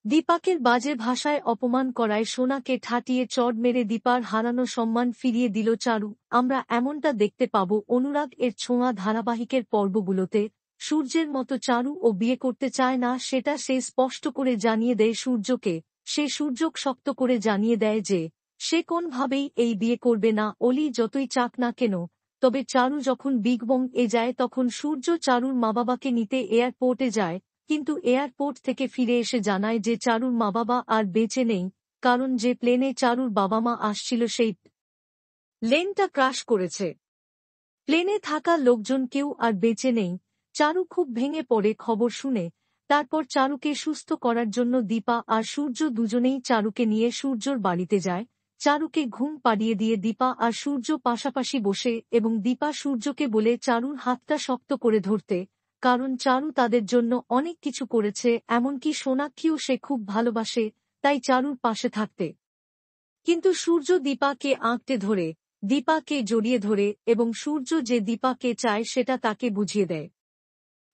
দীপাকের বাজে ভাষায় অপমান করায় সোনাকে ঠাটিয়ে চড় মেরে দীপার হারানো সম্মান ফিরিয়ে দিল চারু। আমরা এমনটা দেখতে পাব অনুরাগ এর ছোঁয়া ধারাবাহিকের পর্বগুলোতে। সূর্যের মতো চারু ও বিয়ে করতে চায় না, সেটা সে স্পষ্ট করে জানিয়ে দেয় সূর্যকে। সে সূর্যক শক্ত করে জানিয়ে দেয় যে সে কোনভাবেই এই বিয়ে করবে না, অলি যতই চাক না কেন। তবে চারু যখন বিগ বং এ যায় তখন সূর্য চারুর মা বাবাকে নিতে এয়ারপোর্টে যায়, কিন্তু এয়ারপোর্ট থেকে ফিরে এসে জানায় যে চারুর মা বাবা আর বেঁচে নেই, কারণ যে প্লেনে চারুর বাবা মা আসছিল সেই প্লেনটা ক্র্যাশ করেছে। প্লেনে থাকা লোকজন কেউ আর বেঁচে নেই। চারু খুব ভেঙে পড়ে খবর শুনে। তারপর চারুকে সুস্থ করার জন্য দীপা আর সূর্য দুজনেই চারুকে নিয়ে সূর্যর বাড়িতে যায়। চারুকে ঘুম পাড়িয়ে দিয়ে দীপা আর সূর্য পাশাপাশি বসে এবং দীপা সূর্যকে বলে চারুর হাতটা শক্ত করে ধরতে, কারণ চারু তাদের জন্য অনেক কিছু করেছে, এমনকি সোনাক্ষীও সে খুব ভালোবাসে, তাই চারুর পাশে থাকতে। কিন্তু সূর্য দীপাকে আঁকড়ে ধরে, দীপাকে জড়িয়ে ধরে এবং সূর্য যে দীপাকে চায় সেটা তাকে বুঝিয়ে দেয়।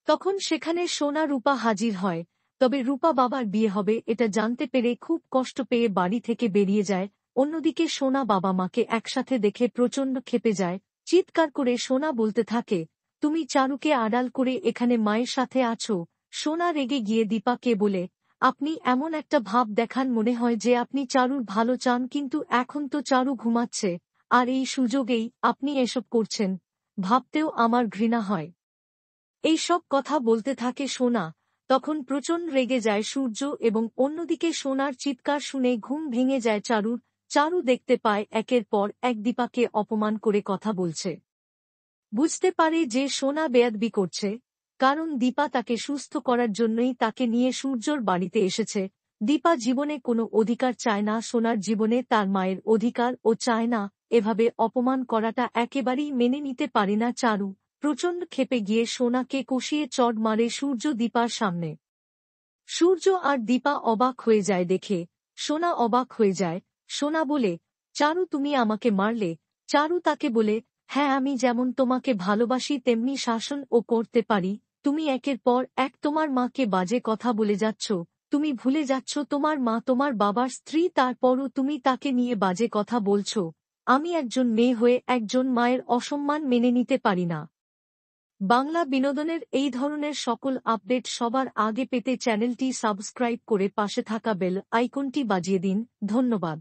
তখন সেখানে সোনা রূপা হাজির হয়। তবে রূপা বাবার বিয়ে হবে এটা জানতে পেরে খুব কষ্ট পেয়ে বাড়ি থেকে বেরিয়ে যায়। অন্যদিকে সোনা বাবা মাকে একসাথে দেখে প্রচণ্ড ক্ষেপে যায়। চিৎকার করে সোনা বলতে থাকে, তুমি চারুকে আড়াল করে এখানে মায়ের সাথে আছো। সোনা রেগে গিয়ে দীপাকে বলে, আপনি এমন একটা ভাব দেখান মনে হয় যে আপনি চারুর ভালো চান, কিন্তু এখন তো চারু ঘুমাচ্ছে, আর এই সুযোগেই আপনি এসব করছেন। ভাবতেও আমার ঘৃণা হয়। এই সব কথা বলতে থাকে সোনা। তখন প্রচণ্ড রেগে যায় সূর্য এবং অন্যদিকে সোনার চিৎকার শুনে ঘুম ভেঙে যায় চারুর। চারু দেখতে পায় একের পর এক দীপাকে অপমান করে কথা বলছে। বুঝতে পারে যে সোনা বেয়াদবি করছে, কারণ দীপা তাকে সুস্থ করার জন্যই তাকে নিয়ে সূর্যর বাড়িতে এসেছে। দীপা জীবনে কোনো অধিকার চায় না সোনার জীবনে, তার মায়ের অধিকার ও চায় না। এভাবে অপমান করাটা একেবারেই মেনে নিতে পারে না চারু। প্রচণ্ড ক্ষেপে গিয়ে সোনাকে কষিয়ে চড় মারে সূর্য দীপার সামনে। সূর্য আর দীপা অবাক হয়ে যায় দেখে। সোনা অবাক হয়ে যায়। সোনা বলে, চারু তুমি আমাকে মারলে? চারু তাকে বলে, হ্যাঁ, আমি যেমন তোমাকে ভালোবাসি তেমনি শাসন ও করতে পারি। তুমি একের পর এক তোমার মাকে বাজে কথা বলে যাচ্ছ। তুমি ভুলে যাচ্ছ তোমার মা তোমার বাবার স্ত্রী, তারপরও তুমি তাকে নিয়ে বাজে কথা বলছো। আমি একজন মেয়ে হয়ে একজন মায়ের অসম্মান মেনে নিতে পারি না। বাংলা বিনোদনের এই ধরনের সকল আপডেট সবার আগে পেতে চ্যানেলটি সাবস্ক্রাইব করে পাশে থাকা বেল আইকনটি বাজিয়ে দিন। ধন্যবাদ।